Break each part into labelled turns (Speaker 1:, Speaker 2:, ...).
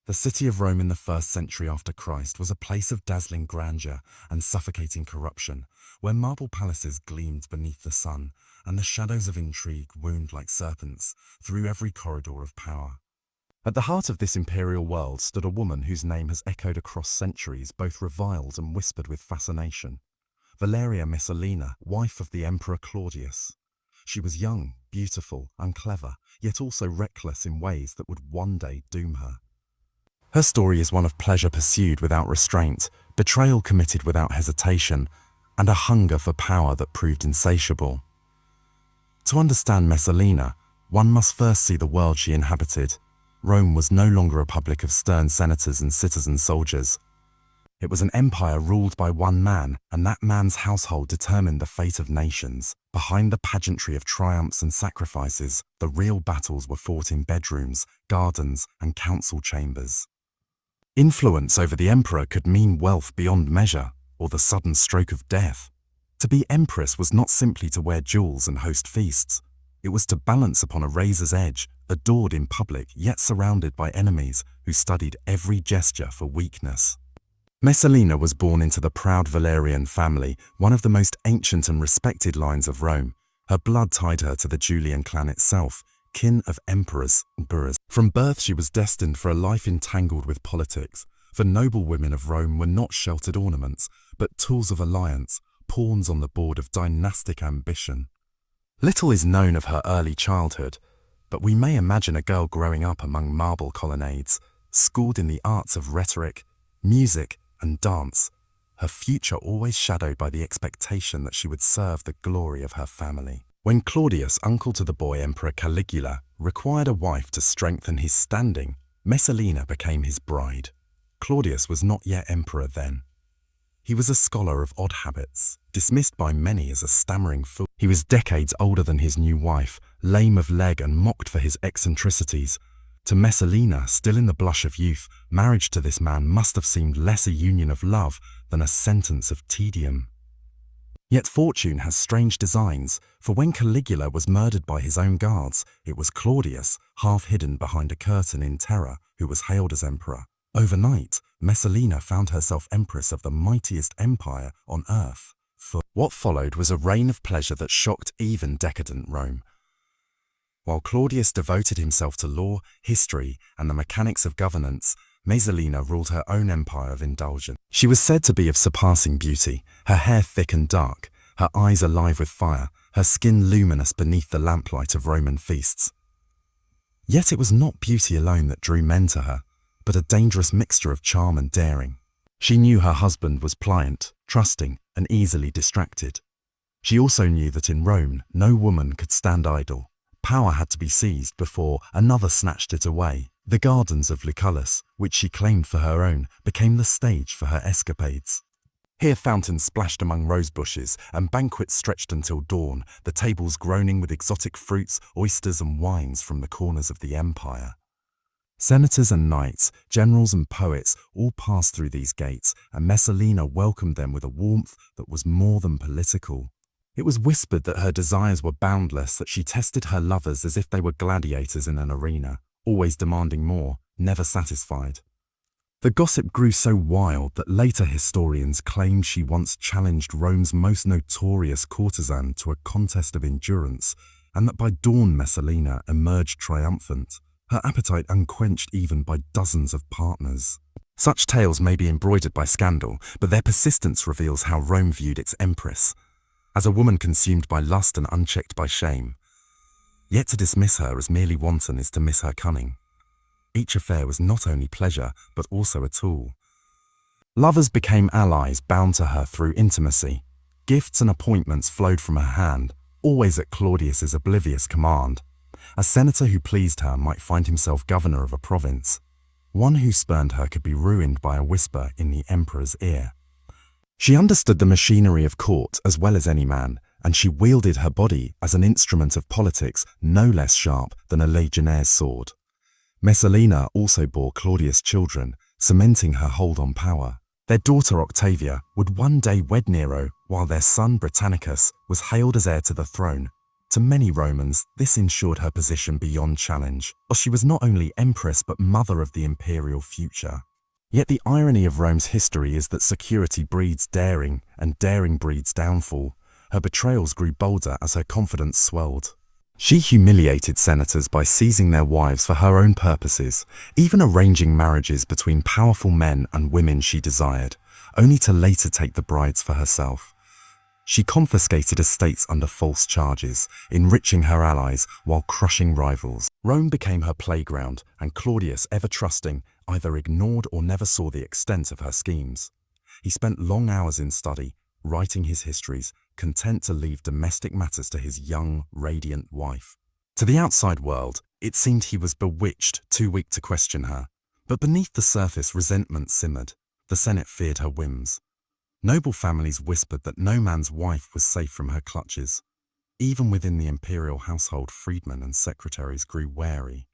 Speaker 1: The city of Rome in the 1st century after Christ was a place of dazzling grandeur and suffocating corruption, where marble palaces gleamed beneath the sun, and the shadows of intrigue wound like serpents through every corridor of power. At the heart of this imperial world stood a woman whose name has echoed across centuries, both reviled and whispered with fascination. Valeria Messalina, wife of the Emperor Claudius. She was young, beautiful, and clever, yet also reckless in ways that would one day doom her. Her story is one of pleasure pursued without restraint, betrayal committed without hesitation, and a hunger for power that proved insatiable. To understand Messalina, one must first see the world she inhabited. Rome was no longer a public of stern senators and citizen soldiers. It was an empire ruled by one man, and that man's household determined the fate of nations. Behind the pageantry of triumphs and sacrifices, the real battles were fought in bedrooms, gardens, and council chambers. Influence over the emperor could mean wealth beyond measure, or the sudden stroke of death. To be empress was not simply to wear jewels and host feasts. It was to balance upon a razor's edge, adored in public yet surrounded by enemies who studied every gesture for weakness. Messalina was born into the proud Valerian family, one of the most ancient and respected lines of Rome. Her blood tied her to the Julian clan itself, kin of emperors and boroughs. From birth she was destined for a life entangled with politics, for noble women of Rome were not sheltered ornaments, but tools of alliance, pawns on the board of dynastic ambition. Little is known of her early childhood, but we may imagine a girl growing up among marble colonnades, schooled in the arts of rhetoric, music, and dance, her future always shadowed by the expectation that she would serve the glory of her family. When Claudius, uncle to the boy Emperor Caligula, required a wife to strengthen his standing, Messalina became his bride. Claudius was not yet emperor then. He was a scholar of odd habits, dismissed by many as a stammering fool. He was decades older than his new wife, lame of leg and mocked for his eccentricities. To Messalina, still in the blush of youth, marriage to this man must have seemed less a union of love than a sentence of tedium. Yet fortune has strange designs, for when Caligula was murdered by his own guards, it was Claudius, half hidden behind a curtain in terror, who was hailed as emperor. Overnight, Messalina found herself empress of the mightiest empire on earth. What followed was a reign of pleasure that shocked even decadent Rome. While Claudius devoted himself to law, history, and the mechanics of governance, Messalina ruled her own empire of indulgence. She was said to be of surpassing beauty, her hair thick and dark, her eyes alive with fire, her skin luminous beneath the lamplight of Roman feasts. Yet it was not beauty alone that drew men to her, but a dangerous mixture of charm and daring. She knew her husband was pliant, trusting, and easily distracted. She also knew that in Rome no woman could stand idle. Power had to be seized before another snatched it away. The gardens of Lucullus, which she claimed for her own, became the stage for her escapades. Here fountains splashed among rose bushes, and banquets stretched until dawn, the tables groaning with exotic fruits, oysters and wines from the corners of the empire. Senators and knights, generals and poets all passed through these gates, and Messalina welcomed them with a warmth that was more than political. It was whispered that her desires were boundless, that she tested her lovers as if they were gladiators in an arena, always demanding more, never satisfied. The gossip grew so wild that later historians claimed she once challenged Rome's most notorious courtesan to a contest of endurance, and that by dawn Messalina emerged triumphant, her appetite unquenched even by dozens of partners. Such tales may be embroidered by scandal, but their persistence reveals how Rome viewed its empress, as a woman consumed by lust and unchecked by shame. Yet to dismiss her as merely wanton is to miss her cunning. Each affair was not only pleasure, but also a tool. Lovers became allies bound to her through intimacy. Gifts and appointments flowed from her hand, always at Claudius's oblivious command. A senator who pleased her might find himself governor of a province. One who spurned her could be ruined by a whisper in the emperor's ear. She understood the machinery of court as well as any man, and she wielded her body as an instrument of politics no less sharp than a legionnaire's sword. Messalina also bore Claudius children, cementing her hold on power. Their daughter Octavia would one day wed Nero, while their son Britannicus was hailed as heir to the throne. To many Romans, this ensured her position beyond challenge, for she was not only empress but mother of the imperial future. Yet the irony of Rome's history is that security breeds daring, and daring breeds downfall. Her betrayals grew bolder as her confidence swelled. She humiliated senators by seizing their wives for her own purposes, even arranging marriages between powerful men and women she desired, only to later take the brides for herself. She confiscated estates under false charges, enriching her allies while crushing rivals. Rome became her playground, and Claudius, ever trusting, either ignored or never saw the extent of her schemes. He spent long hours in study, writing his histories, content to leave domestic matters to his young, radiant wife. To the outside world, it seemed he was bewitched, too weak to question her. But beneath the surface, resentment simmered. The Senate feared her whims. Noble families whispered that no man's wife was safe from her clutches. Even within the imperial household, freedmen and secretaries grew wary.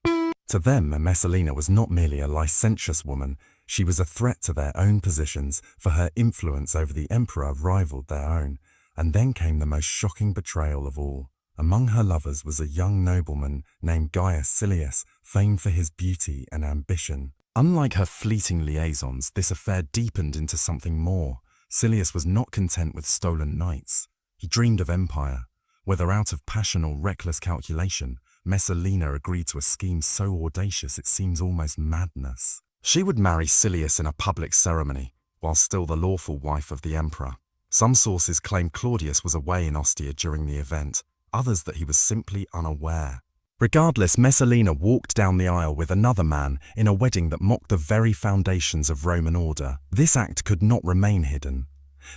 Speaker 1: To them, Messalina was not merely a licentious woman, she was a threat to their own positions, for her influence over the emperor rivaled their own. And then came the most shocking betrayal of all. Among her lovers was a young nobleman named Gaius Silius, famed for his beauty and ambition. Unlike her fleeting liaisons, this affair deepened into something more. Silius was not content with stolen knights. He dreamed of empire. Whether out of passion or reckless calculation, Messalina agreed to a scheme so audacious it seems almost madness. She would marry Silius in a public ceremony, while still the lawful wife of the emperor. Some sources claim Claudius was away in Ostia during the event, others that he was simply unaware. Regardless, Messalina walked down the aisle with another man in a wedding that mocked the very foundations of Roman order. This act could not remain hidden.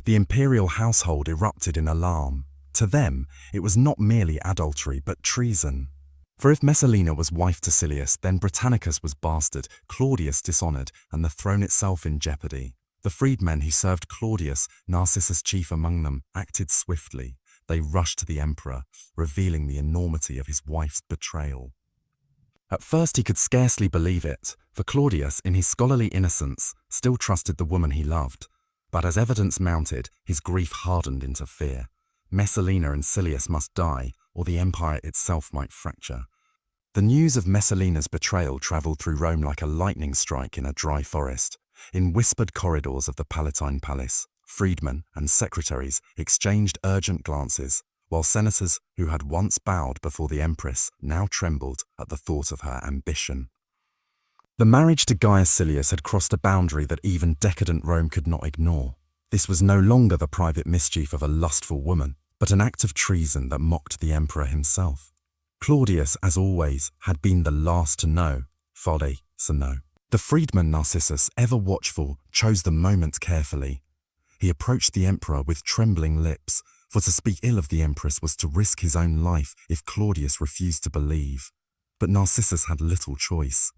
Speaker 1: The imperial household erupted in alarm. To them, it was not merely adultery but treason. For if Messalina was wife to Silius, then Britannicus was bastard, Claudius dishonored, and the throne itself in jeopardy. The freedmen who served Claudius, Narcissus chief among them, acted swiftly. They rushed to the emperor, revealing the enormity of his wife's betrayal. At first he could scarcely believe it, for Claudius, in his scholarly innocence, still trusted the woman he loved. But as evidence mounted, his grief hardened into fear. Messalina and Silius must die, or the empire itself might fracture. The news of Messalina's betrayal travelled through Rome like a lightning strike in a dry forest. In whispered corridors of the Palatine Palace, freedmen and secretaries exchanged urgent glances, while senators who had once bowed before the empress now trembled at the thought of her ambition. The marriage to Gaius Silius had crossed a boundary that even decadent Rome could not ignore. This was no longer the private mischief of a lustful woman, but an act of treason that mocked the emperor himself. Claudius, as always, had been the last to know, fode se know. The freedman Narcissus, ever watchful, chose the moment carefully. He approached the emperor with trembling lips, for to speak ill of the empress was to risk his own life if Claudius refused to believe. But Narcissus had little choice.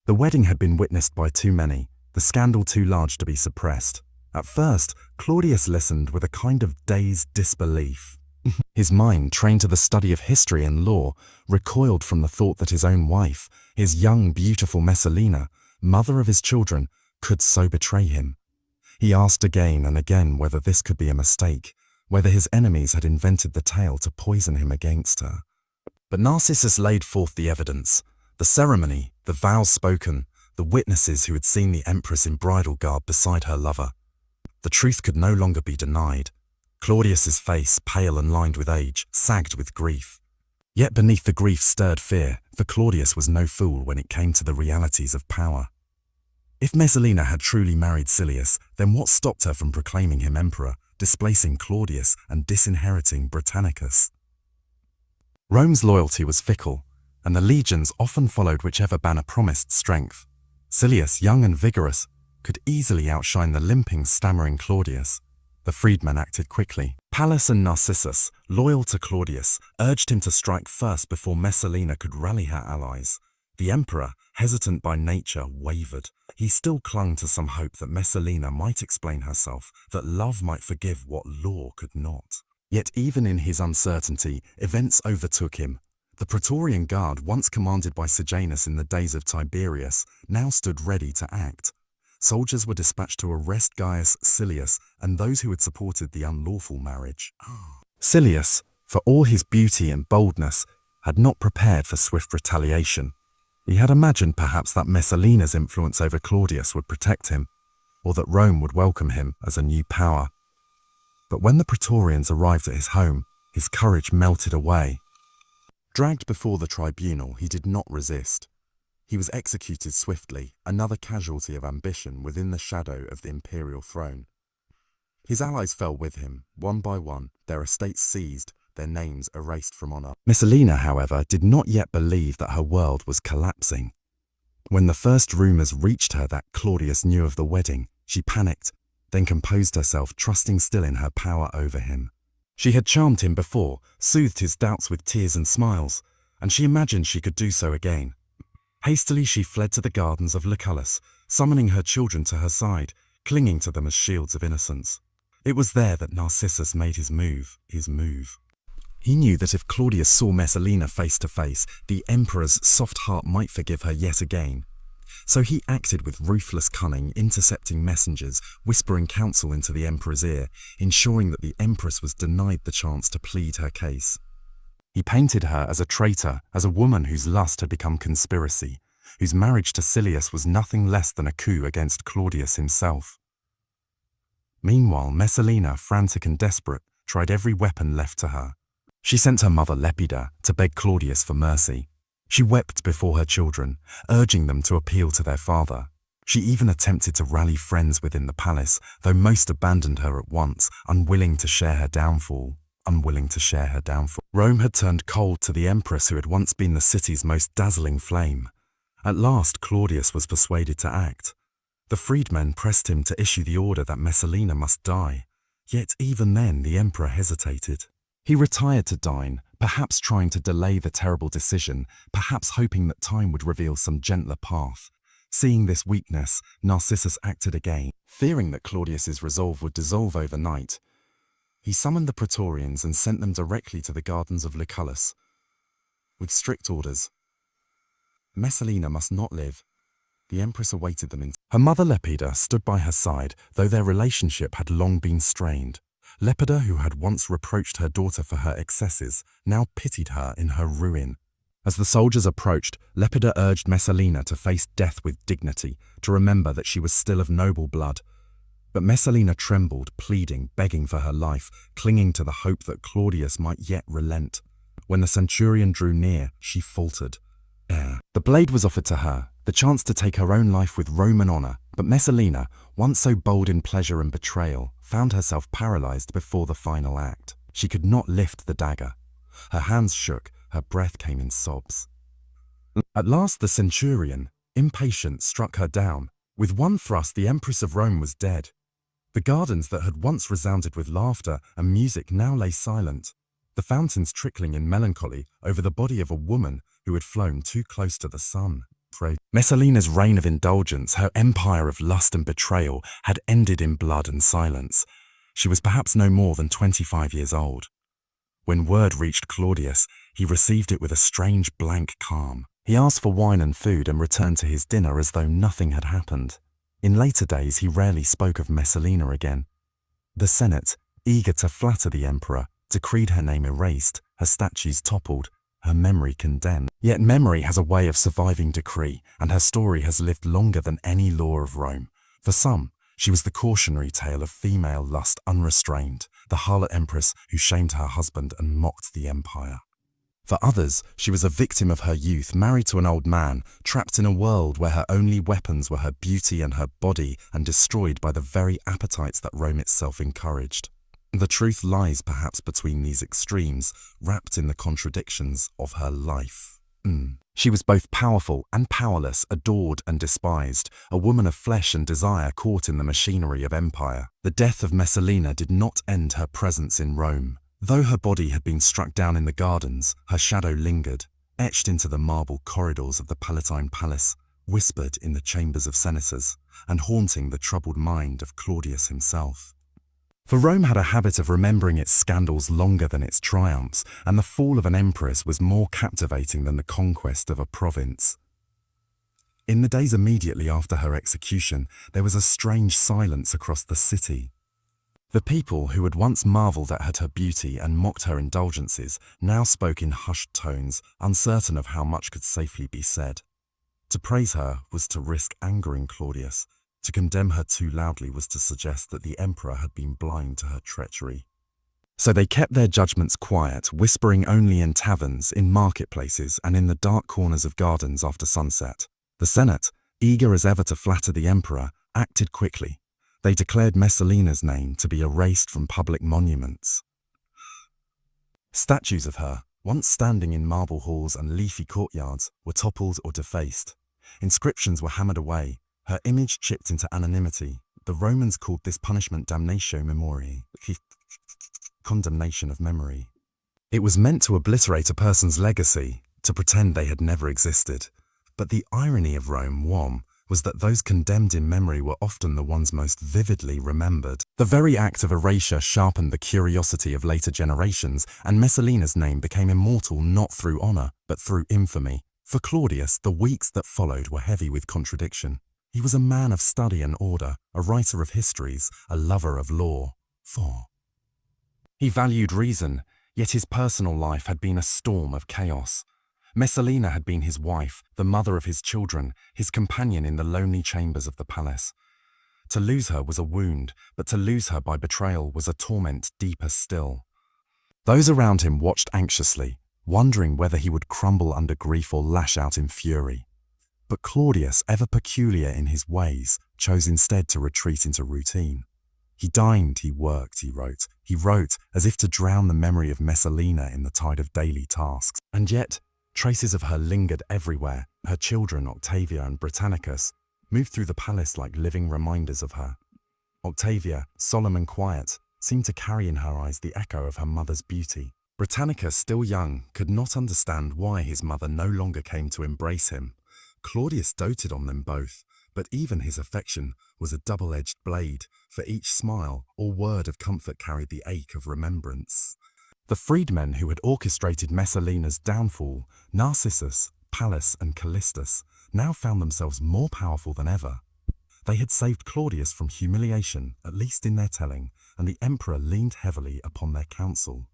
Speaker 1: The wedding had been witnessed by too many, the scandal too large to be suppressed. At first, Claudius listened with a kind of dazed disbelief. His mind, trained to the study of history and law, recoiled from the thought that his own wife, his young, beautiful Messalina, mother of his children, could so betray him. He asked again and again whether this could be a mistake, whether his enemies had invented the tale to poison him against her. But Narcissus laid forth the evidence, the ceremony, the vows spoken, the witnesses who had seen the empress in bridal garb beside her lover. The truth could no longer be denied. Claudius's face, pale and lined with age, sagged with grief. Yet beneath the grief stirred fear, for Claudius was no fool when it came to the realities of power. If Messalina had truly married Silius, then what stopped her from proclaiming him emperor, displacing Claudius and disinheriting Britannicus? Rome's loyalty was fickle, and the legions often followed whichever banner promised strength. Silius, young and vigorous, could easily outshine the limping, stammering Claudius. The freedmen acted quickly. Pallas and Narcissus, loyal to Claudius, urged him to strike first before Messalina could rally her allies. The emperor, hesitant by nature, wavered. He still clung to some hope that Messalina might explain herself, that love might forgive what law could not. Yet even in his uncertainty, events overtook him. The Praetorian Guard, once commanded by Sejanus in the days of Tiberius, now stood ready to act. Soldiers were dispatched to arrest Gaius Silius and those who had supported the unlawful marriage. Silius, for all his beauty and boldness, had not prepared for swift retaliation. He had imagined perhaps that Messalina's influence over Claudius would protect him, or that Rome would welcome him as a new power. But when the Praetorians arrived at his home, his courage melted away. Dragged before the tribunal, he did not resist. He was executed swiftly, another casualty of ambition within the shadow of the imperial throne. His allies fell with him, one by one, their estates seized, their names erased from honor. Messalina, however, did not yet believe that her world was collapsing. When the first rumors reached her that Claudius knew of the wedding, she panicked, then composed herself, trusting still in her power over him. She had charmed him before, soothed his doubts with tears and smiles, and she imagined she could do so again. Hastily she fled to the gardens of Lucullus, summoning her children to her side, clinging to them as shields of innocence. It was there that Narcissus made his move. He knew that if Claudius saw Messalina face to face, the emperor's soft heart might forgive her yet again. So he acted with ruthless cunning, intercepting messengers, whispering counsel into the emperor's ear, ensuring that the empress was denied the chance to plead her case. He painted her as a traitor, as a woman whose lust had become conspiracy, whose marriage to Silius was nothing less than a coup against Claudius himself. Meanwhile, Messalina, frantic and desperate, tried every weapon left to her. She sent her mother Lepida to beg Claudius for mercy. She wept before her children, urging them to appeal to their father. She even attempted to rally friends within the palace, though most abandoned her at once, unwilling to share her downfall. Rome had turned cold to the empress who had once been the city's most dazzling flame. At last, Claudius was persuaded to act. The freedmen pressed him to issue the order that Messalina must die. Yet even then the emperor hesitated. He retired to dine, perhaps trying to delay the terrible decision, perhaps hoping that time would reveal some gentler path. Seeing this weakness, Narcissus acted again. Fearing that Claudius's resolve would dissolve overnight, he summoned the Praetorians and sent them directly to the gardens of Lucullus, with strict orders. Messalina must not live. The empress awaited them. Her mother Lepida stood by her side, though their relationship had long been strained. Lepida, who had once reproached her daughter for her excesses, now pitied her in her ruin. As the soldiers approached, Lepida urged Messalina to face death with dignity, to remember that she was still of noble blood. But Messalina trembled, pleading, begging for her life, clinging to the hope that Claudius might yet relent. When the centurion drew near, she faltered. The blade was offered to her, the chance to take her own life with Roman honor, but Messalina, once so bold in pleasure and betrayal, found herself paralyzed before the final act. She could not lift the dagger. Her hands shook, her breath came in sobs. At last the centurion, impatient, struck her down. With one thrust the Empress of Rome was dead. The gardens that had once resounded with laughter and music now lay silent, the fountains trickling in melancholy over the body of a woman who had flown too close to the sun. Messalina's reign of indulgence, her empire of lust and betrayal, had ended in blood and silence. She was perhaps no more than 25 years old. When word reached Claudius, he received it with a strange blank calm. He asked for wine and food and returned to his dinner as though nothing had happened. In later days, he rarely spoke of Messalina again. The Senate, eager to flatter the emperor, decreed her name erased, her statues toppled, her memory condemned. Yet memory has a way of surviving decree, and her story has lived longer than any law of Rome. For some, she was the cautionary tale of female lust unrestrained, the harlot empress who shamed her husband and mocked the empire. For others, she was a victim of her youth, married to an old man, trapped in a world where her only weapons were her beauty and her body, and destroyed by the very appetites that Rome itself encouraged. The truth lies perhaps between these extremes, wrapped in the contradictions of her life. She was both powerful and powerless, adored and despised, a woman of flesh and desire caught in the machinery of empire. The death of Messalina did not end her presence in Rome. Though her body had been struck down in the gardens, her shadow lingered, etched into the marble corridors of the Palatine Palace, whispered in the chambers of senators, and haunting the troubled mind of Claudius himself. For Rome had a habit of remembering its scandals longer than its triumphs, and the fall of an empress was more captivating than the conquest of a province. In the days immediately after her execution, there was a strange silence across the city. The people who had once marveled at her beauty and mocked her indulgences now spoke in hushed tones, uncertain of how much could safely be said. To praise her was to risk angering Claudius. To condemn her too loudly was to suggest that the emperor had been blind to her treachery. So they kept their judgments quiet, whispering only in taverns, in marketplaces, and in the dark corners of gardens after sunset. The Senate, eager as ever to flatter the emperor, acted quickly. They declared Messalina's name to be erased from public monuments. Statues of her, once standing in marble halls and leafy courtyards, were toppled or defaced. Inscriptions were hammered away, her image chipped into anonymity. The Romans called this punishment damnatio memoriae, condemnation of memory. It was meant to obliterate a person's legacy, to pretend they had never existed. But the irony of Rome was that those condemned in memory were often the ones most vividly remembered. The very act of erasure sharpened the curiosity of later generations, and Messalina's name became immortal not through honor, but through infamy. For Claudius, the weeks that followed were heavy with contradiction. He was a man of study and order, a writer of histories, a lover of law. 4. He valued reason, yet his personal life had been a storm of chaos. Messalina had been his wife, the mother of his children, his companion in the lonely chambers of the palace. To lose her was a wound, but to lose her by betrayal was a torment deeper still. Those around him watched anxiously, wondering whether he would crumble under grief or lash out in fury. But Claudius, ever peculiar in his ways, chose instead to retreat into routine. He dined, he worked, he wrote. He wrote as if to drown the memory of Messalina in the tide of daily tasks. And yet, traces of her lingered everywhere. Her children, Octavia and Britannicus, moved through the palace like living reminders of her. Octavia, solemn and quiet, seemed to carry in her eyes the echo of her mother's beauty. Britannicus, still young, could not understand why his mother no longer came to embrace him. Claudius doted on them both, but even his affection was a double-edged blade, for each smile or word of comfort carried the ache of remembrance. The freedmen who had orchestrated Messalina's downfall, Narcissus, Pallas, and Callistus, now found themselves more powerful than ever. They had saved Claudius from humiliation, at least in their telling, and the emperor leaned heavily upon their counsel.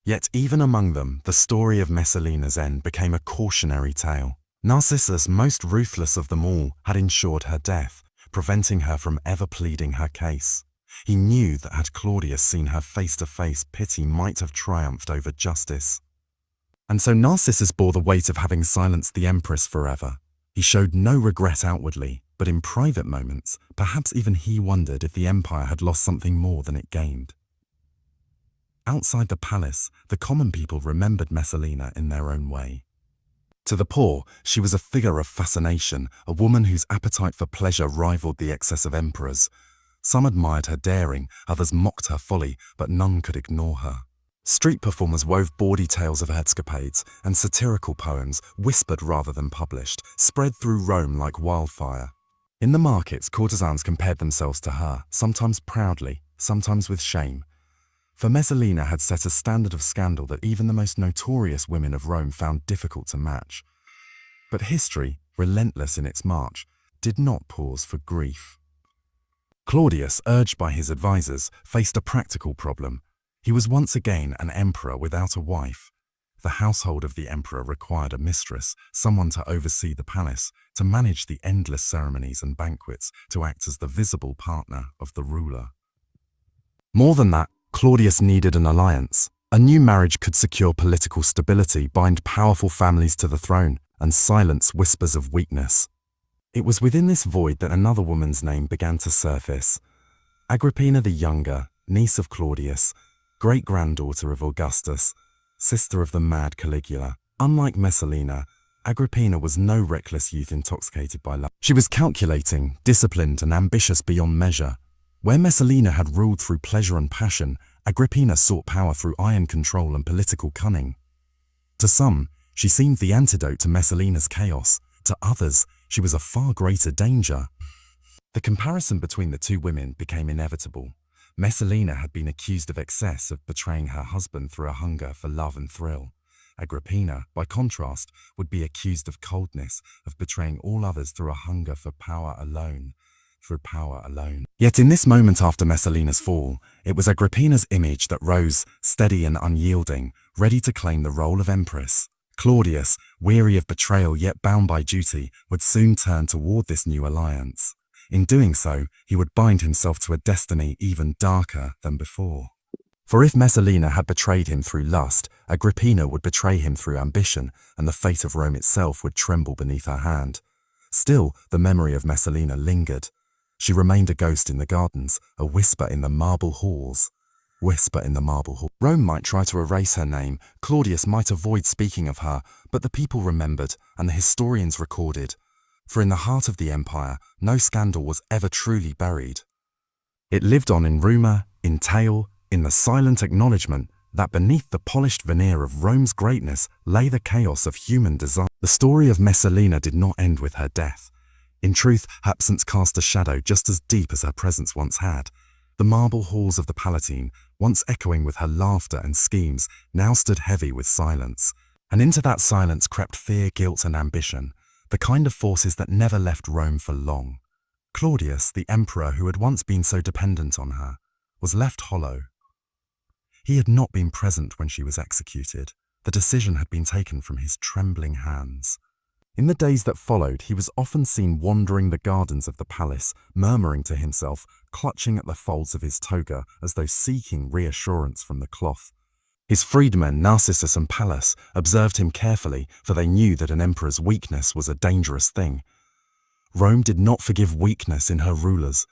Speaker 1: Yet even among them, the story of Messalina's end became a cautionary tale. Narcissus, most ruthless of them all, had ensured her death, preventing her from ever pleading her case. He knew that had Claudius seen her face to face, pity might have triumphed over justice. And so Narcissus bore the weight of having silenced the empress forever. He showed no regret outwardly, but in private moments, perhaps even he wondered if the empire had lost something more than it gained. Outside the palace, the common people remembered Messalina in their own way. To the poor, she was a figure of fascination, a woman whose appetite for pleasure rivaled the excess of emperors. Some admired her daring, others mocked her folly, but none could ignore her. Street performers wove bawdy tales of her escapades, and satirical poems, whispered rather than published, spread through Rome like wildfire. In the markets, courtesans compared themselves to her, sometimes proudly, sometimes with shame. For Messalina had set a standard of scandal that even the most notorious women of Rome found difficult to match. But history, relentless in its march, did not pause for grief. Claudius, urged by his advisors, faced a practical problem. He was once again an emperor without a wife. The household of the emperor required a mistress, someone to oversee the palace, to manage the endless ceremonies and banquets, to act as the visible partner of the ruler. More than that, Claudius needed an alliance. A new marriage could secure political stability, bind powerful families to the throne, and silence whispers of weakness. It was within this void that another woman's name began to surface. Agrippina the Younger, niece of Claudius, great-granddaughter of Augustus, sister of the mad Caligula. Unlike Messalina, Agrippina was no reckless youth intoxicated by love. She was calculating, disciplined, and ambitious beyond measure. Where Messalina had ruled through pleasure and passion, Agrippina sought power through iron control and political cunning. To some, she seemed the antidote to Messalina's chaos. To others, she was a far greater danger. The comparison between the two women became inevitable. Messalina had been accused of excess, of betraying her husband through a hunger for love and thrill. Agrippina, by contrast, would be accused of coldness, of betraying all others through a hunger for power alone. through power alone. Yet in this moment after Messalina's fall, it was Agrippina's image that rose, steady and unyielding, ready to claim the role of empress. Claudius, weary of betrayal yet bound by duty, would soon turn toward this new alliance. In doing so, he would bind himself to a destiny even darker than before. For if Messalina had betrayed him through lust, Agrippina would betray him through ambition, and the fate of Rome itself would tremble beneath her hand. Still, the memory of Messalina lingered. She remained a ghost in the gardens, a whisper in the marble halls. Whisper in the marble hall. Rome might try to erase her name, Claudius might avoid speaking of her, but the people remembered, and the historians recorded. For in the heart of the empire, no scandal was ever truly buried. It lived on in rumour, in tale, in the silent acknowledgement that beneath the polished veneer of Rome's greatness lay the chaos of human desire. The story of Messalina did not end with her death. In truth, her absence cast a shadow just as deep as her presence once had. The marble halls of the Palatine, once echoing with her laughter and schemes, now stood heavy with silence. And into that silence crept fear, guilt and ambition, the kind of forces that never left Rome for long. Claudius, the emperor who had once been so dependent on her, was left hollow. He had not been present when she was executed. The decision had been taken from his trembling hands. In the days that followed, he was often seen wandering the gardens of the palace, murmuring to himself, clutching at the folds of his toga as though seeking reassurance from the cloth. His freedmen, Narcissus and Pallas, observed him carefully, for they knew that an emperor's weakness was a dangerous thing. Rome did not forgive weakness in her rulers,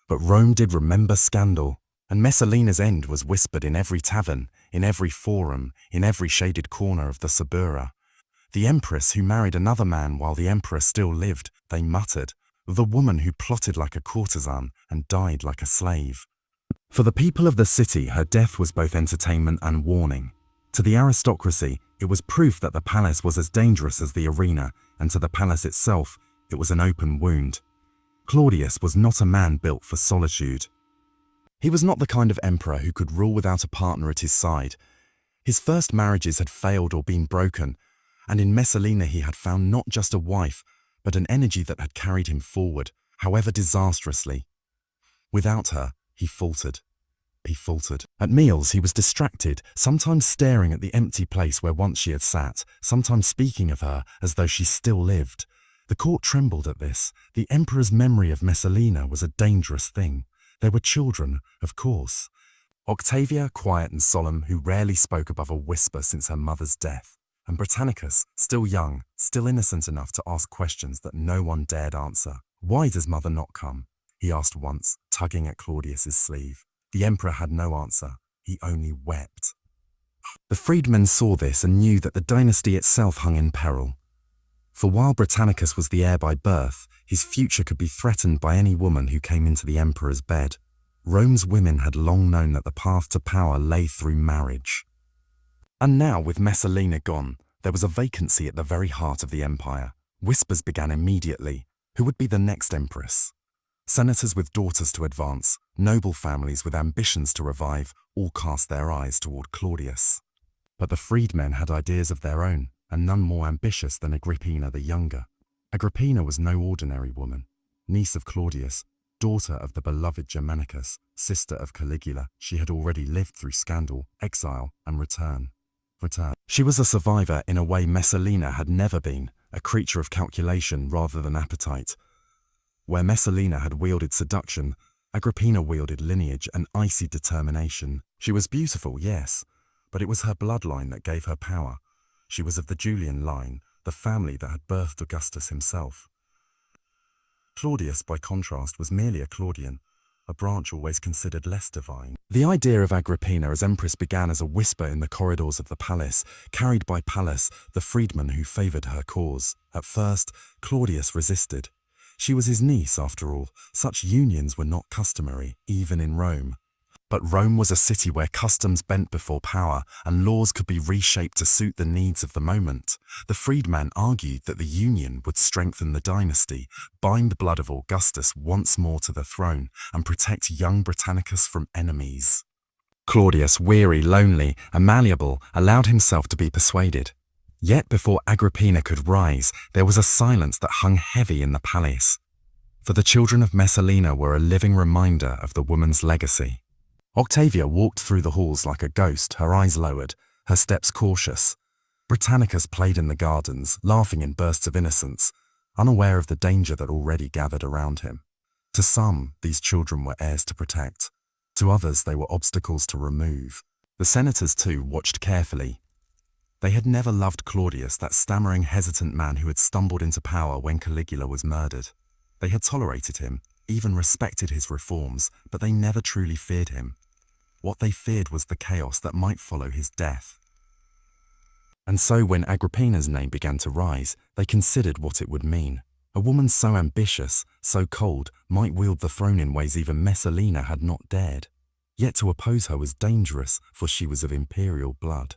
Speaker 1: but Rome did remember scandal. And Messalina's end was whispered in every tavern, in every forum, in every shaded corner of the Suburra. The empress who married another man while the emperor still lived, they muttered. The woman who plotted like a courtesan and died like a slave. For the people of the city, her death was both entertainment and warning. To the aristocracy, it was proof that the palace was as dangerous as the arena, and to the palace itself, it was an open wound. Claudius was not a man built for solitude. He was not the kind of emperor who could rule without a partner at his side. His first marriages had failed or been broken, and in Messalina he had found not just a wife, but an energy that had carried him forward, however disastrously. Without her, he faltered. At meals he was distracted, sometimes staring at the empty place where once she had sat, sometimes speaking of her as though she still lived. The court trembled at this. The emperor's memory of Messalina was a dangerous thing. There were children, of course. Octavia, quiet and solemn, who rarely spoke above a whisper since her mother's death. And Britannicus, still young, still innocent enough to ask questions that no one dared answer. "Why does mother not come?" he asked once, tugging at Claudius's sleeve. The emperor had no answer. He only wept. The freedmen saw this and knew that the dynasty itself hung in peril. For while Britannicus was the heir by birth, his future could be threatened by any woman who came into the emperor's bed. Rome's women had long known that the path to power lay through marriage. And now, with Messalina gone, there was a vacancy at the very heart of the empire. Whispers began immediately. Who would be the next empress? Senators with daughters to advance, noble families with ambitions to revive, all cast their eyes toward Claudius. But the freedmen had ideas of their own, and none more ambitious than Agrippina the Younger. Agrippina was no ordinary woman. Niece of Claudius, daughter of the beloved Germanicus, sister of Caligula, she had already lived through scandal, exile, and return. She was a survivor in a way Messalina had never been, a creature of calculation rather than appetite. Where Messalina had wielded seduction, Agrippina wielded lineage and icy determination. She was beautiful, yes, but it was her bloodline that gave her power. She was of the Julian line, the family that had birthed Augustus himself. Claudius, by contrast, was merely a Claudian, a branch always considered less divine. The idea of Agrippina as empress began as a whisper in the corridors of the palace, carried by Pallas, the freedman who favoured her cause. At first, Claudius resisted. She was his niece, after all. Such unions were not customary, even in Rome. But Rome was a city where customs bent before power and laws could be reshaped to suit the needs of the moment. The freedman argued that the union would strengthen the dynasty, bind the blood of Augustus once more to the throne, and protect young Britannicus from enemies. Claudius, weary, lonely, and malleable, allowed himself to be persuaded. Yet before Agrippina could rise, there was a silence that hung heavy in the palace. for the children of Messalina were a living reminder of the woman's legacy. Octavia walked through the halls like a ghost, her eyes lowered, her steps cautious. Britannicus played in the gardens, laughing in bursts of innocence, unaware of the danger that already gathered around him. To some, these children were heirs to protect. To others, they were obstacles to remove. The senators, too, watched carefully. They had never loved Claudius, that stammering, hesitant man who had stumbled into power when Caligula was murdered. They had tolerated him, even respected his reforms, but they never truly feared him. What they feared was the chaos that might follow his death. And so when Agrippina's name began to rise, they considered what it would mean. A woman so ambitious, so cold, might wield the throne in ways even Messalina had not dared. Yet to oppose her was dangerous, for she was of imperial blood.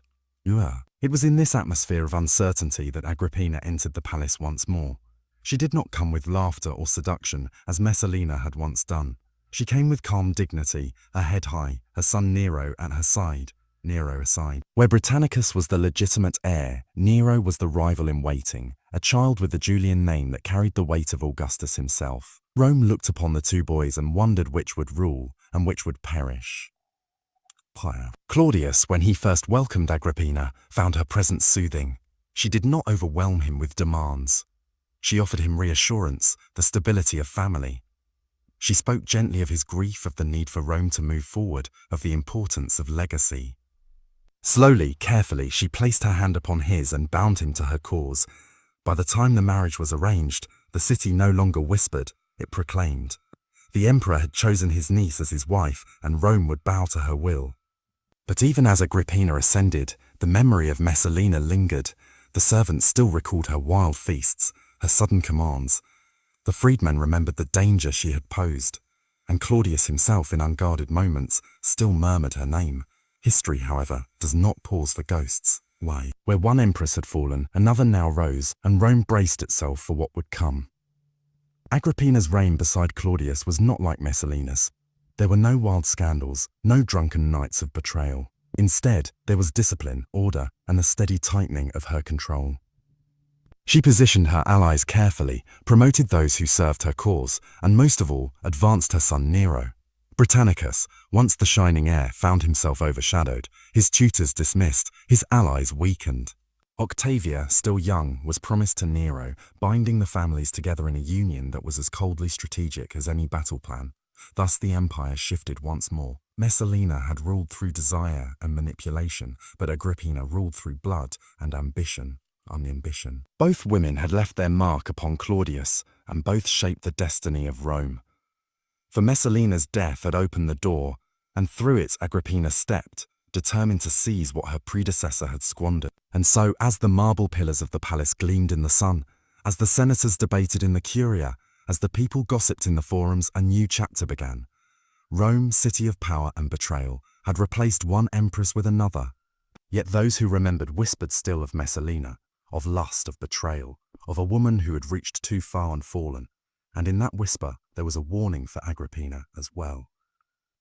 Speaker 1: It was in this atmosphere of uncertainty that Agrippina entered the palace once more. She did not come with laughter or seduction, as Messalina had once done. She came with calm dignity, her head high, her son Nero at her side. Nero aside. Where Britannicus was the legitimate heir, Nero was the rival in waiting, a child with the Julian name that carried the weight of Augustus himself. Rome looked upon the two boys and wondered which would rule and which would perish. Claudius, when he first welcomed Agrippina, found her presence soothing. She did not overwhelm him with demands. She offered him reassurance, the stability of family. She spoke gently of his grief, of the need for Rome to move forward, of the importance of legacy. Slowly, carefully, she placed her hand upon his and bound him to her cause. By the time the marriage was arranged, the city no longer whispered, it proclaimed. The emperor had chosen his niece as his wife, and Rome would bow to her will. But even as Agrippina ascended, the memory of Messalina lingered. The servants still recalled her wild feasts, her sudden commands. The freedmen remembered the danger she had posed, and Claudius himself, in unguarded moments, still murmured her name. History, however, does not pause for ghosts. Why? Where one empress had fallen, another now rose, and Rome braced itself for what would come. Agrippina's reign beside Claudius was not like Messalina's. There were no wild scandals, no drunken nights of betrayal. Instead, there was discipline, order, and a steady tightening of her control. She positioned her allies carefully, promoted those who served her cause, and most of all, advanced her son Nero. Britannicus, once the shining heir, found himself overshadowed, his tutors dismissed, his allies weakened. Octavia, still young, was promised to Nero, binding the families together in a union that was as coldly strategic as any battle plan. Thus the empire shifted once more. Messalina had ruled through desire and manipulation, but Agrippina ruled through blood and ambition. Both women had left their mark upon Claudius, and both shaped the destiny of Rome. For Messalina's death had opened the door, and through it Agrippina stepped, determined to seize what her predecessor had squandered. And so, as the marble pillars of the palace gleamed in the sun, as the senators debated in the Curia, as the people gossiped in the forums, a new chapter began. Rome, city of power and betrayal, had replaced one empress with another. Yet those who remembered whispered still of Messalina, of lust, of betrayal, of a woman who had reached too far and fallen. And in that whisper, there was a warning for Agrippina as well.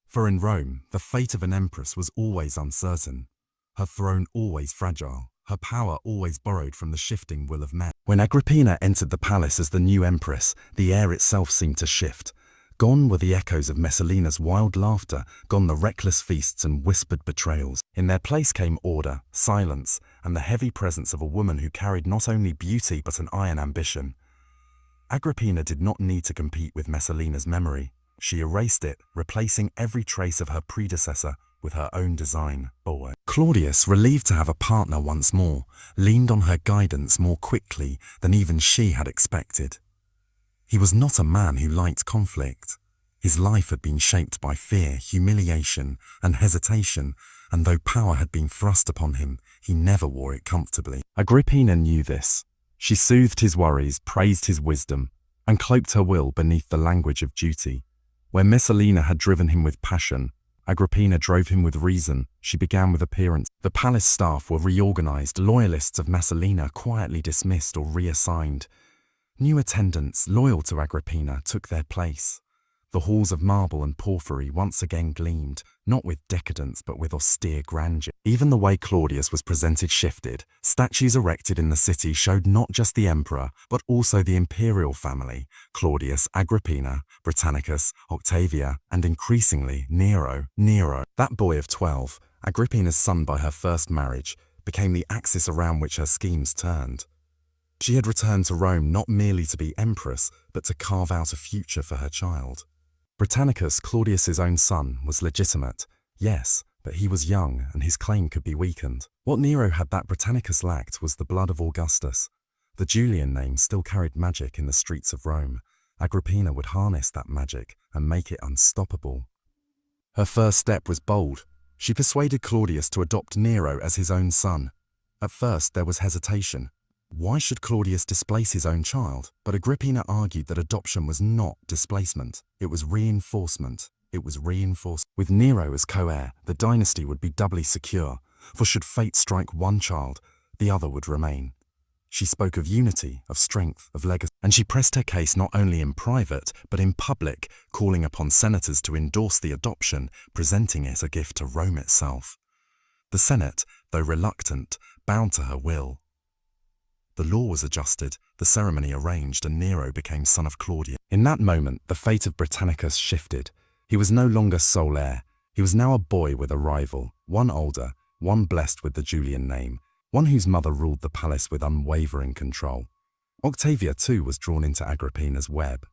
Speaker 1: For in Rome, the fate of an empress was always uncertain, her throne always fragile, her power always borrowed from the shifting will of men. When Agrippina entered the palace as the new empress, the air itself seemed to shift. Gone were the echoes of Messalina's wild laughter, gone the reckless feasts and whispered betrayals. In their place came order, silence, and the heavy presence of a woman who carried not only beauty but an iron ambition. Agrippina did not need to compete with Messalina's memory. She erased it, replacing every trace of her predecessor with her own design. Claudius, relieved to have a partner once more, leaned on her guidance more quickly than even she had expected. He was not a man who liked conflict. His life had been shaped by fear, humiliation, and hesitation, and though power had been thrust upon him, he never wore it comfortably. Agrippina knew this. She soothed his worries, praised his wisdom, and cloaked her will beneath the language of duty. Where Messalina had driven him with passion, Agrippina drove him with reason. She began with appearance. The palace staff were reorganized, loyalists of Messalina quietly dismissed or reassigned. New attendants, loyal to Agrippina, took their place. The halls of marble and porphyry once again gleamed, not with decadence but with austere grandeur. Even the way Claudius was presented shifted. Statues erected in the city showed not just the emperor, but also the imperial family: Claudius, Agrippina, Britannicus, Octavia, and increasingly Nero. Nero, that boy of 12, Agrippina's son by her first marriage, became the axis around which her schemes turned. She had returned to Rome not merely to be empress, but to carve out a future for her child. Britannicus, Claudius's own son, was legitimate, yes, but he was young and his claim could be weakened. What Nero had that Britannicus lacked was the blood of Augustus. The Julian name still carried magic in the streets of Rome. Agrippina would harness that magic and make it unstoppable. Her first step was bold. She persuaded Claudius to adopt Nero as his own son. At first there was hesitation. Why should Claudius displace his own child? But Agrippina argued that adoption was not displacement. It was reinforcement. With Nero as co-heir, the dynasty would be doubly secure, for should fate strike one child, the other would remain. She spoke of unity, of strength, of legacy, and she pressed her case not only in private, but in public, calling upon senators to endorse the adoption, presenting it a gift to Rome itself. The Senate, though reluctant, bowed to her will. The law was adjusted, the ceremony arranged, and Nero became son of Claudius. In that moment, the fate of Britannicus shifted. He was no longer sole heir. He was now a boy with a rival, one older, one blessed with the Julian name, one whose mother ruled the palace with unwavering control. Octavia too was drawn into Agrippina's web.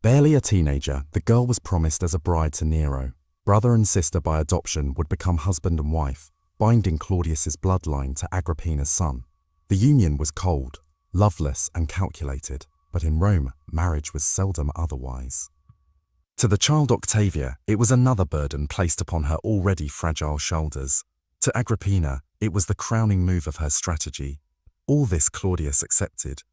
Speaker 1: Barely a teenager, the girl was promised as a bride to Nero. Brother and sister by adoption would become husband and wife, binding Claudius's bloodline to Agrippina's son. The union was cold, loveless and calculated, but in Rome, marriage was seldom otherwise. To the child Octavia, it was another burden placed upon her already fragile shoulders. To Agrippina, it was the crowning move of her strategy. All this Claudius accepted.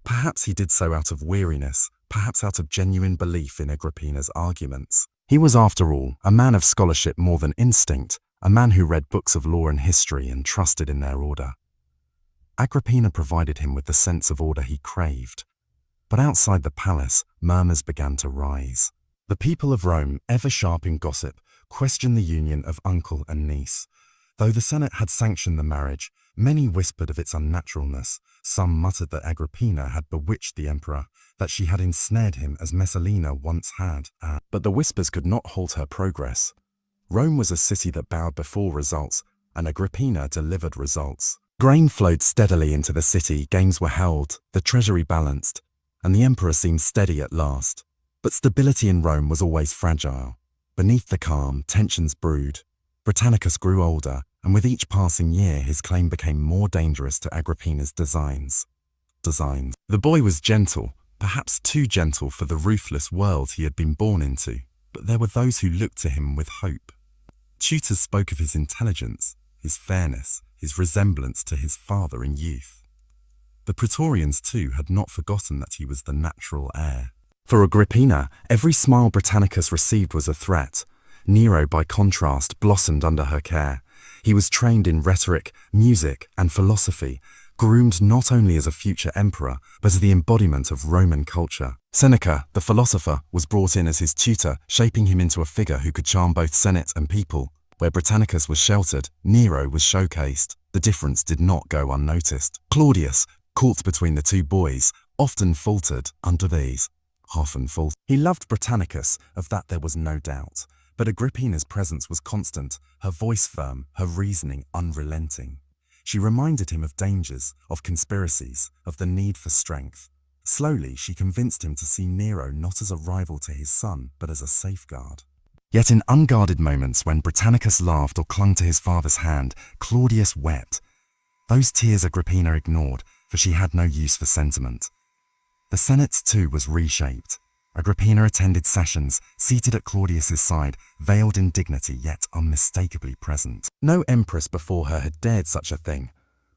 Speaker 1: Perhaps he did so out of weariness, perhaps out of genuine belief in Agrippina's arguments. He was, after all, a man of scholarship more than instinct, a man who read books of law and history and trusted in their order. Agrippina provided him with the sense of order he craved. But outside the palace, murmurs began to rise. The people of Rome, ever sharp in gossip, questioned the union of uncle and niece. Though the Senate had sanctioned the marriage, many whispered of its unnaturalness. Some muttered that Agrippina had bewitched the emperor, that she had ensnared him as Messalina once had. But the whispers could not halt her progress. Rome was a city that bowed before results, and Agrippina delivered results. Grain flowed steadily into the city, games were held, the treasury balanced, and the emperor seemed steady at last. But stability in Rome was always fragile. Beneath the calm, tensions brewed. Britannicus grew older, and with each passing year his claim became more dangerous to Agrippina's designs. The boy was gentle, perhaps too gentle for the ruthless world he had been born into, but there were those who looked to him with hope. Tutors spoke of his intelligence, his fairness, his resemblance to his father in youth. The Praetorians too had not forgotten that he was the natural heir. For Agrippina, every smile Britannicus received was a threat. Nero, by contrast, blossomed under her care. He was trained in rhetoric, music, and philosophy, groomed not only as a future emperor, but as the embodiment of Roman culture. Seneca, the philosopher, was brought in as his tutor, shaping him into a figure who could charm both Senate and people. Where Britannicus was sheltered, Nero was showcased. The difference did not go unnoticed. Claudius, caught between the two boys, often faltered under these. He loved Britannicus, of that there was no doubt. But Agrippina's presence was constant, her voice firm, her reasoning unrelenting. She reminded him of dangers, of conspiracies, of the need for strength. Slowly, she convinced him to see Nero not as a rival to his son, but as a safeguard. Yet in unguarded moments when Britannicus laughed or clung to his father's hand, Claudius wept. Those tears Agrippina ignored, for she had no use for sentiment. The Senate too was reshaped. Agrippina attended sessions, seated at Claudius's side, veiled in dignity yet unmistakably present. No empress before her had dared such a thing,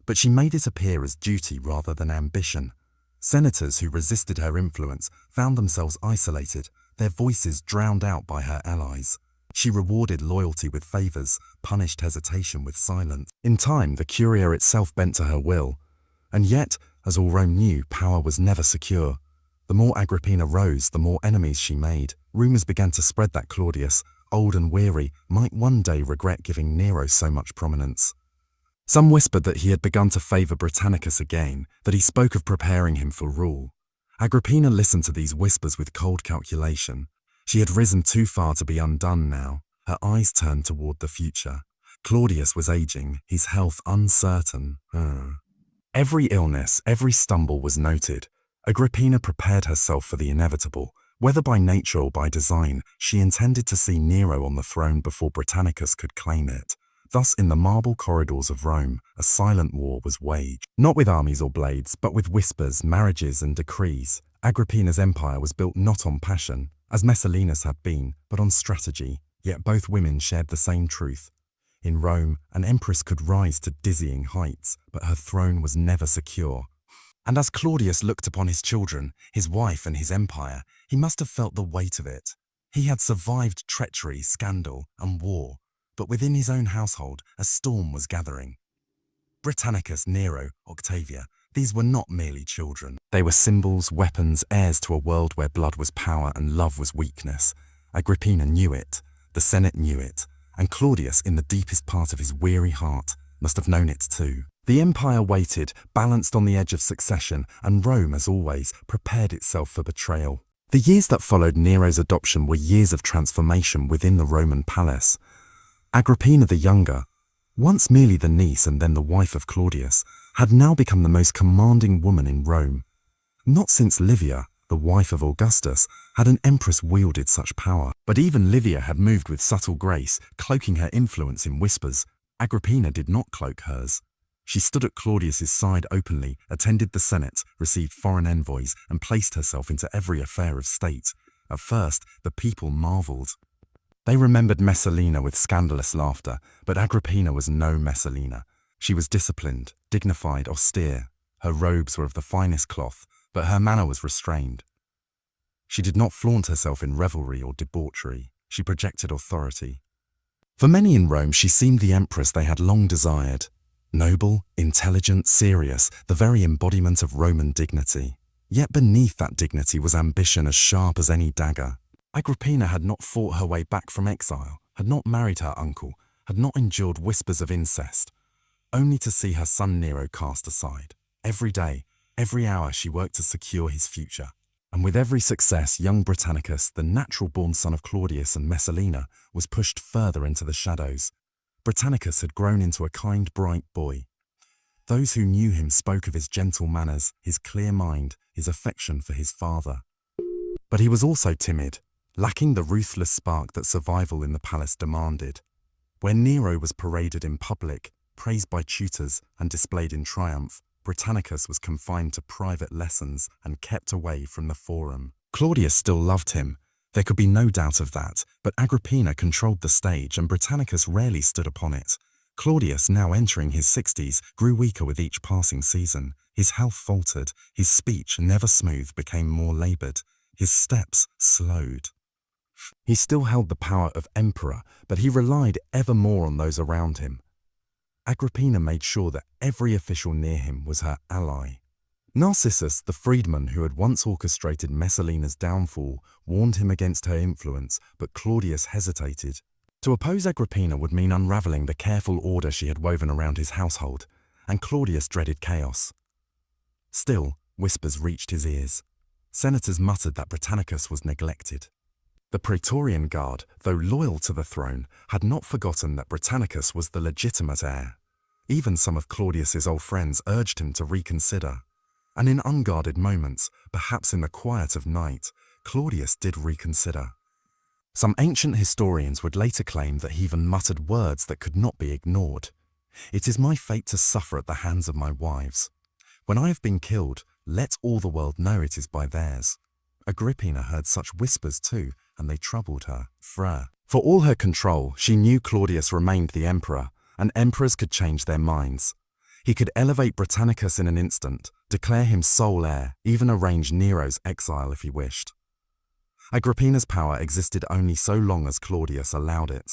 Speaker 1: but she made it appear as duty rather than ambition. Senators who resisted her influence found themselves isolated, their voices drowned out by her allies. She rewarded loyalty with favors, punished hesitation with silence. In time, the Curia itself bent to her will. And yet, as all Rome knew, power was never secure. The more Agrippina rose, the more enemies she made. Rumors began to spread that Claudius, old and weary, might one day regret giving Nero so much prominence. Some whispered that he had begun to favor Britannicus again, that he spoke of preparing him for rule. Agrippina listened to these whispers with cold calculation. She had risen too far to be undone now. Her eyes turned toward the future. Claudius was aging, his health uncertain. Every illness, every stumble was noted. Agrippina prepared herself for the inevitable. Whether by nature or by design, she intended to see Nero on the throne before Britannicus could claim it. Thus, in the marble corridors of Rome, a silent war was waged. Not with armies or blades, but with whispers, marriages and decrees. Agrippina's empire was built not on passion, as Messalina's had been, but on strategy. Yet both women shared the same truth. In Rome, an empress could rise to dizzying heights, but her throne was never secure. And as Claudius looked upon his children, his wife and his empire, he must have felt the weight of it. He had survived treachery, scandal, and war, but within his own household, a storm was gathering. Britannicus, Nero, Octavia, these were not merely children. They were symbols, weapons, heirs to a world where blood was power and love was weakness. Agrippina knew it, the Senate knew it, and Claudius, in the deepest part of his weary heart, must have known it too. The empire waited, balanced on the edge of succession, and Rome, as always, prepared itself for betrayal. The years that followed Nero's adoption were years of transformation within the Roman palace. Agrippina the Younger, once merely the niece and then the wife of Claudius, had now become the most commanding woman in Rome. Not since Livia, the wife of Augustus, had an empress wielded such power. But even Livia had moved with subtle grace, cloaking her influence in whispers. Agrippina did not cloak hers. She stood at Claudius's side openly, attended the Senate, received foreign envoys, and placed herself into every affair of state. At first, the people marveled. They remembered Messalina with scandalous laughter, but Agrippina was no Messalina. She was disciplined, dignified, austere. Her robes were of the finest cloth, but her manner was restrained. She did not flaunt herself in revelry or debauchery. She projected authority. For many in Rome, she seemed the empress they had long desired. Noble, intelligent, serious, the very embodiment of Roman dignity. Yet beneath that dignity was ambition as sharp as any dagger. Agrippina had not fought her way back from exile, had not married her uncle, had not endured whispers of incest, only to see her son Nero cast aside. Every day, every hour she worked to secure his future. And with every success, young Britannicus, the natural-born son of Claudius and Messalina, was pushed further into the shadows. Britannicus had grown into a kind, bright boy. Those who knew him spoke of his gentle manners, his clear mind, his affection for his father. But he was also timid, lacking the ruthless spark that survival in the palace demanded. When Nero was paraded in public, praised by tutors and displayed in triumph, Britannicus was confined to private lessons and kept away from the forum. Claudius still loved him. There could be no doubt of that, but Agrippina controlled the stage and Britannicus rarely stood upon it. Claudius, now entering his 60s, grew weaker with each passing season. His health faltered, his speech, never smooth, became more laboured, his steps slowed. He still held the power of emperor, but he relied ever more on those around him. Agrippina made sure that every official near him was her ally. Narcissus, the freedman who had once orchestrated Messalina's downfall, warned him against her influence, but Claudius hesitated. To oppose Agrippina would mean unravelling the careful order she had woven around his household, and Claudius dreaded chaos. Still, whispers reached his ears. Senators muttered that Britannicus was neglected. The Praetorian Guard, though loyal to the throne, had not forgotten that Britannicus was the legitimate heir. Even some of Claudius's old friends urged him to reconsider. And in unguarded moments, perhaps in the quiet of night, Claudius did reconsider. Some ancient historians would later claim that he even muttered words that could not be ignored. "It is my fate to suffer at the hands of my wives. When I have been killed, let all the world know it is by theirs." Agrippina heard such whispers too, and they troubled her. For all her control, she knew Claudius remained the emperor, and emperors could change their minds. He could elevate Britannicus in an instant, declare him sole heir, even arrange Nero's exile if he wished. Agrippina's power existed only so long as Claudius allowed it.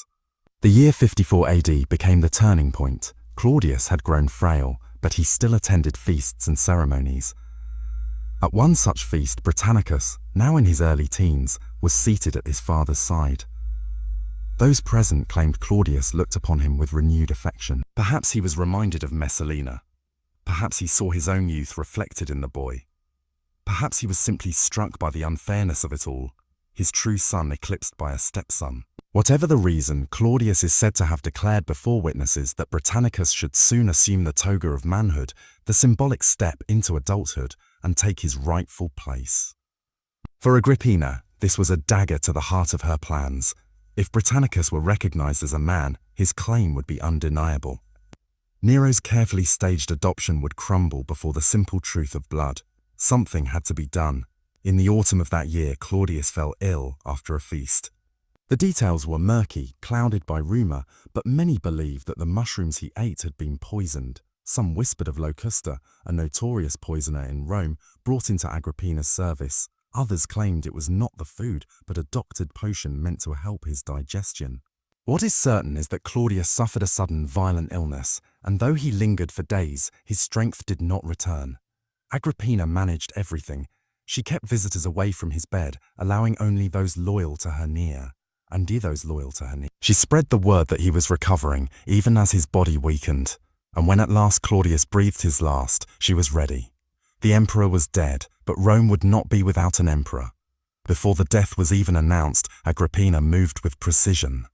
Speaker 1: The year 54 AD became the turning point. Claudius had grown frail, but he still attended feasts and ceremonies. At one such feast, Britannicus, now in his early teens, was seated at his father's side. Those present claimed Claudius looked upon him with renewed affection. Perhaps he was reminded of Messalina. Perhaps he saw his own youth reflected in the boy. Perhaps he was simply struck by the unfairness of it all, his true son eclipsed by a stepson. Whatever the reason, Claudius is said to have declared before witnesses that Britannicus should soon assume the toga of manhood, the symbolic step into adulthood, and take his rightful place. For Agrippina, this was a dagger to the heart of her plans. If Britannicus were recognized as a man, his claim would be undeniable. Nero's carefully staged adoption would crumble before the simple truth of blood. Something had to be done. In the autumn of that year, Claudius fell ill after a feast. The details were murky, clouded by rumor, but many believed that the mushrooms he ate had been poisoned. Some whispered of Locusta, a notorious poisoner in Rome, brought into Agrippina's service. Others claimed it was not the food, but a doctored potion meant to help his digestion. What is certain is that Claudius suffered a sudden violent illness, and though he lingered for days, his strength did not return. Agrippina managed everything. She kept visitors away from his bed, allowing only those loyal to her near. She spread the word that he was recovering, even as his body weakened. And when at last Claudius breathed his last, she was ready. The emperor was dead, but Rome would not be without an emperor. Before the death was even announced, Agrippina moved with precision.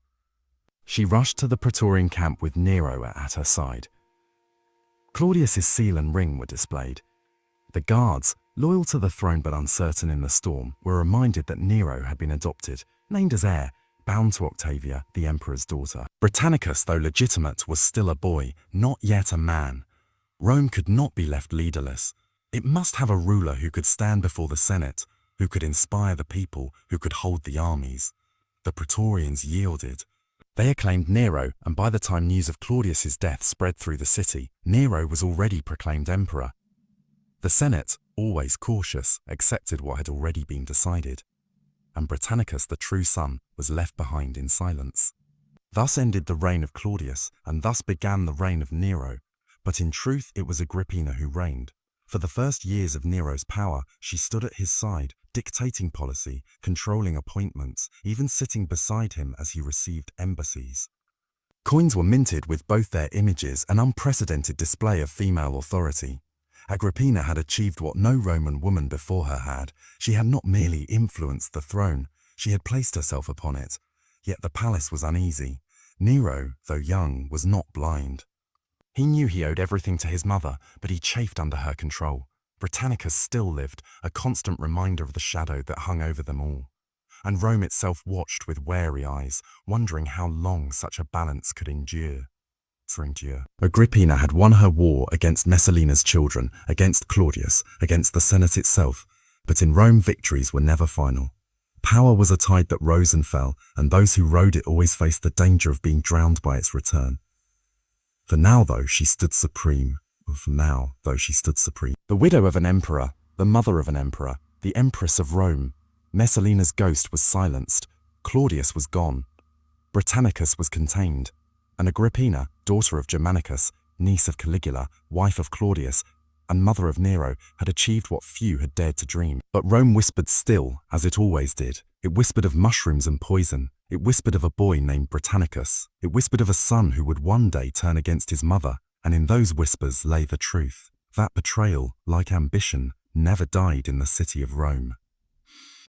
Speaker 1: She rushed to the Praetorian camp with Nero at her side. Claudius's seal and ring were displayed. The guards, loyal to the throne but uncertain in the storm, were reminded that Nero had been adopted, named as heir, bound to Octavia, the emperor's daughter. Britannicus, though legitimate, was still a boy, not yet a man. Rome could not be left leaderless. It must have a ruler who could stand before the Senate, who could inspire the people, who could hold the armies. The Praetorians yielded. They acclaimed Nero, and by the time news of Claudius's death spread through the city, Nero was already proclaimed emperor. The Senate, always cautious, accepted what had already been decided. And Britannicus, the true son, was left behind in silence. Thus ended the reign of Claudius, and thus began the reign of Nero. But in truth, it was Agrippina who reigned. For the first years of Nero's power, she stood at his side, dictating policy, controlling appointments, even sitting beside him as he received embassies. Coins were minted with both their images, an unprecedented display of female authority. Agrippina had achieved what no Roman woman before her had. She had not merely influenced the throne, she had placed herself upon it. Yet the palace was uneasy. Nero, though young, was not blind. He knew he owed everything to his mother, but he chafed under her control. Britannicus still lived, a constant reminder of the shadow that hung over them all. And Rome itself watched with wary eyes, wondering how long such a balance could endure. Agrippina had won her war against Messalina's children, against Claudius, against the Senate itself, but in Rome victories were never final. Power was a tide that rose and fell, and those who rode it always faced the danger of being drowned by its return. For now, though, she stood supreme. The widow of an emperor, the mother of an emperor, the empress of Rome. Messalina's ghost was silenced. Claudius was gone. Britannicus was contained. And Agrippina, daughter of Germanicus, niece of Caligula, wife of Claudius, and mother of Nero, had achieved what few had dared to dream. But Rome whispered still, as it always did. It whispered of mushrooms and poison. It whispered of a boy named Britannicus. It whispered of a son who would one day turn against his mother. And in those whispers lay the truth. That betrayal, like ambition, never died in the city of Rome.